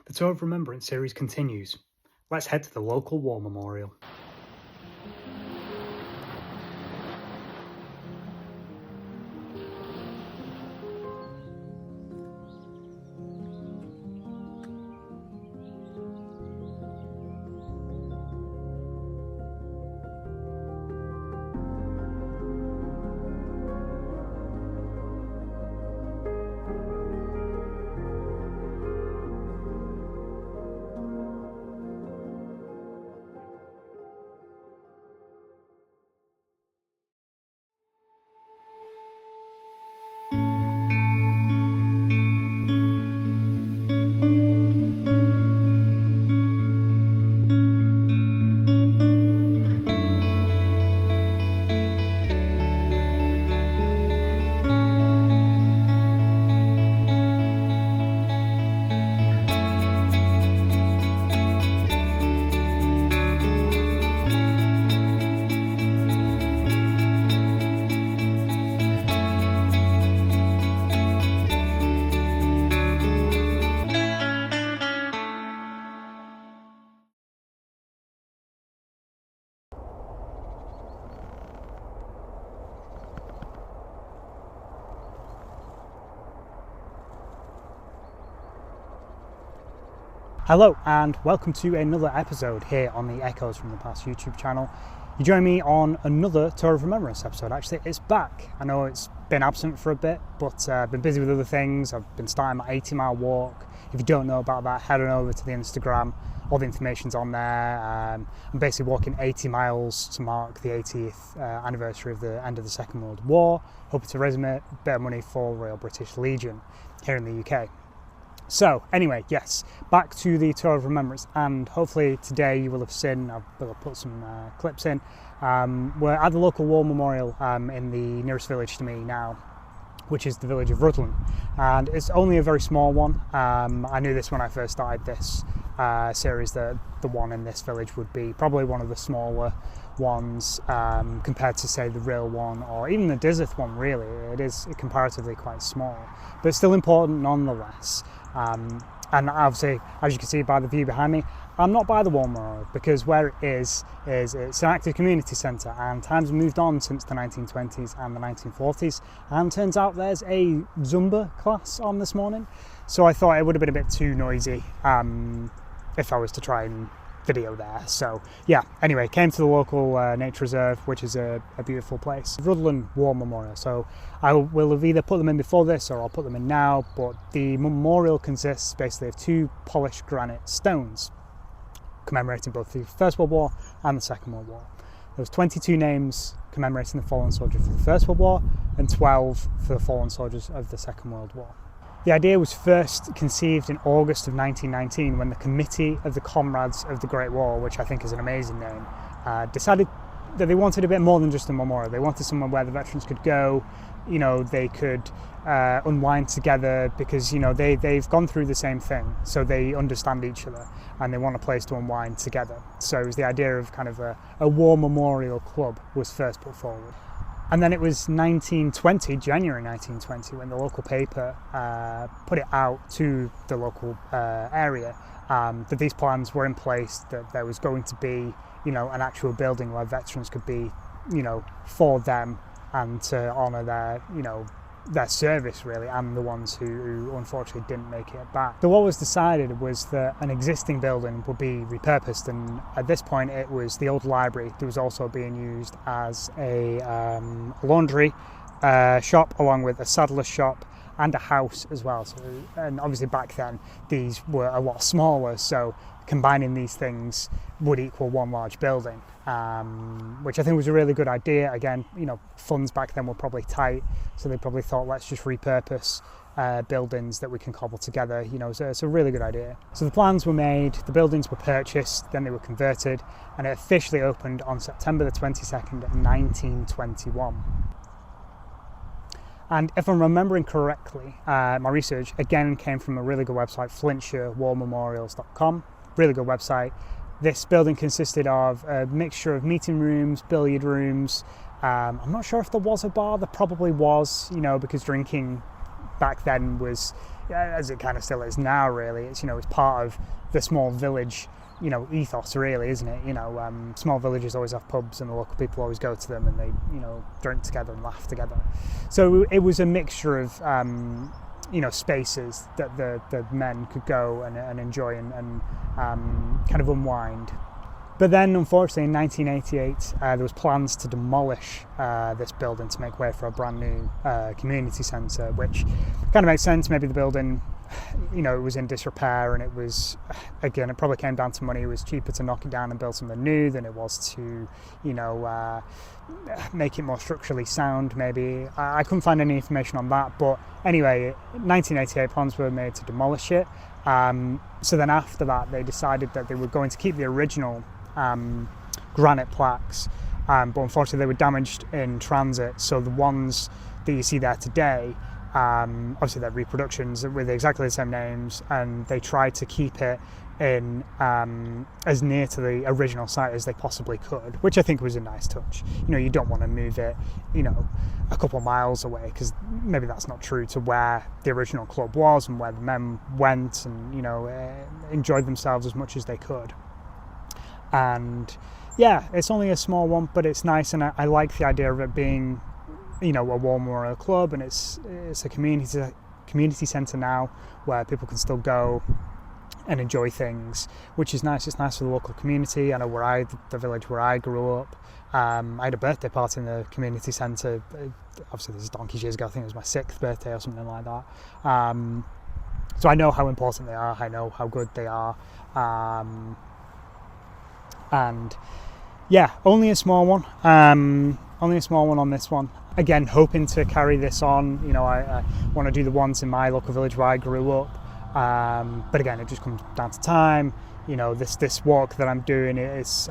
The Tour of Remembrance series continues. Let's head to the local war memorial. Hello and welcome to another episode here on the Echoes from the Past YouTube channel. You join me on another Tour of Remembrance episode. Actually, it's back. I know it's been absent for a bit, but I've been busy with other things. I've been starting my 80-mile walk. If you don't know about that, head on over to the Instagram. All the information's on there. I'm basically walking 80 miles to mark the 80th anniversary of the end of the Second World War, hoping to raise a bit of money for Royal British Legion here in the UK. So anyway, yes, back to the Tour of Remembrance, and hopefully today you will have seen, I will have put some clips in. We're at the local war memorial in the nearest village to me now, which is the village of Rhuddlan, and it's only a very small one. I knew this when I first started this series, that the one in this village would be probably one of the smaller ones compared to, say, the real one or even the Dizith one. Really, it is comparatively quite small, but it's still important nonetheless. And obviously, as you can see by the view behind me, I'm not by the war memorial because where it is it's an active community centre, and times have moved on since the 1920s and the 1940s, and turns out there's a Zumba class on this morning, so I thought it would have been a bit too noisy if I was to try and video there. So yeah, anyway, came to the local nature reserve, which is a beautiful place. Rhuddlan War Memorial. So I will have either put them in before this or I'll put them in now, but the memorial consists basically of two polished granite stones commemorating both the First World War and the Second World War. There was 22 names commemorating the fallen soldiers for the First World War and 12 for the fallen soldiers of the Second World War. The idea was first conceived in August of 1919 when the Committee of the Comrades of the Great War, which I think is an amazing name, decided that they wanted a bit more than just a memorial. They wanted somewhere where the veterans could go, you know, they could unwind together because, you know, they've gone through the same thing, so they understand each other and they want a place to unwind together. So it was the idea of kind of a war memorial club was first put forward. And then it was January 1920, when the local paper put it out to the local area that these plans were in place, that there was going to be, you know, an actual building where veterans could be, you know, for them and to honour their, you know, their service really, and the ones who unfortunately didn't make it back. So what was decided was that an existing building would be repurposed, and at this point it was the old library that was also being used as a laundry shop, along with a saddler's shop and a house as well. So, and obviously back then these were a lot smaller, so combining these things would equal one large building, which I think was a really good idea. Again, you know, funds back then were probably tight, so they probably thought, let's just repurpose buildings that we can cobble together. You know, so it's a really good idea. So the plans were made, the buildings were purchased, then they were converted, and it officially opened on September the 22nd, 1921. And if I'm remembering correctly, my research again came from a really good website, FlintShireWarMemorials.com. Really good website. This building consisted of a mixture of meeting rooms, billiard rooms. I'm not sure if there was a bar. There probably was, you know, because drinking back then was, as it kind of still is now, really. It's, it's part of the small village, ethos, really, isn't it? Small villages always have pubs, and the local people always go to them, and they, drink together and laugh together. So it was a mixture of, spaces that the men could go and enjoy and kind of unwind. But then, unfortunately, in 1988, there was plans to demolish this building to make way for a brand new community centre, which kind of makes sense. Maybe the building, it was in disrepair, and it was, again, it probably came down to money. It was cheaper to knock it down and build something new than it was to, make it more structurally sound, maybe. I couldn't find any information on that, but anyway, 1988 plans were made to demolish it. So then after that, they decided that they were going to keep the original granite plaques, but unfortunately they were damaged in transit, so the ones that you see there today, obviously they're reproductions with exactly the same names, and they tried to keep it in as near to the original site as they possibly could, which I think was a nice touch. You don't want to move it a couple of miles away, because maybe that's not true to where the original club was and where the men went and enjoyed themselves as much as they could. And yeah, it's only a small one, but it's nice, and I like the idea of it being a War Memorial club, and it's a community centre now where people can still go and enjoy things, which is nice. It's nice for the local community. I know the village where I grew up, I had a birthday party in the community centre. Obviously this is donkeys years ago. I think it was my 6th birthday or something like that. So I know how important they are. I know how good they are. And yeah, only a small one. Only a small one on this one. Again, hoping to carry this on. I want to do the ones in my local village where I grew up. But again, it just comes down to time. This walk that I'm doing,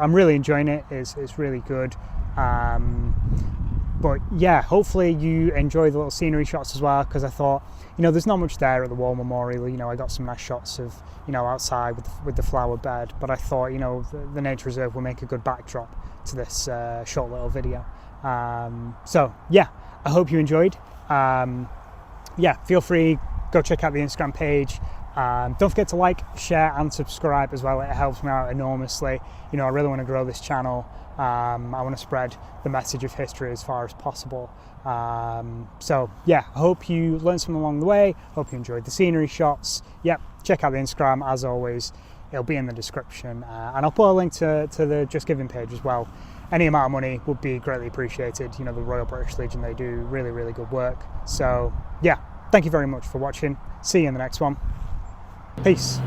I'm really enjoying it. It's really good. But yeah, hopefully you enjoy the little scenery shots as well, because I thought, there's not much there at the War Memorial. I got some nice shots of, outside with the flower bed, but I thought, the nature reserve will make a good backdrop to this short little video. So yeah, I hope you enjoyed. Yeah, feel free, go check out the Instagram page. Don't forget to like, share and subscribe as well. It helps me out enormously. I really want to grow this channel. I want to spread the message of history as far as possible. So yeah, I hope you learned something along the way. Hope you enjoyed the scenery shots. Yep, check out the Instagram as always. It'll be in the description, and I'll put a link to the Just Giving page as well. Any amount of money would be greatly appreciated. The Royal British Legion, they do really, really good work. So yeah, thank you very much for watching. See you in the next one. Peace.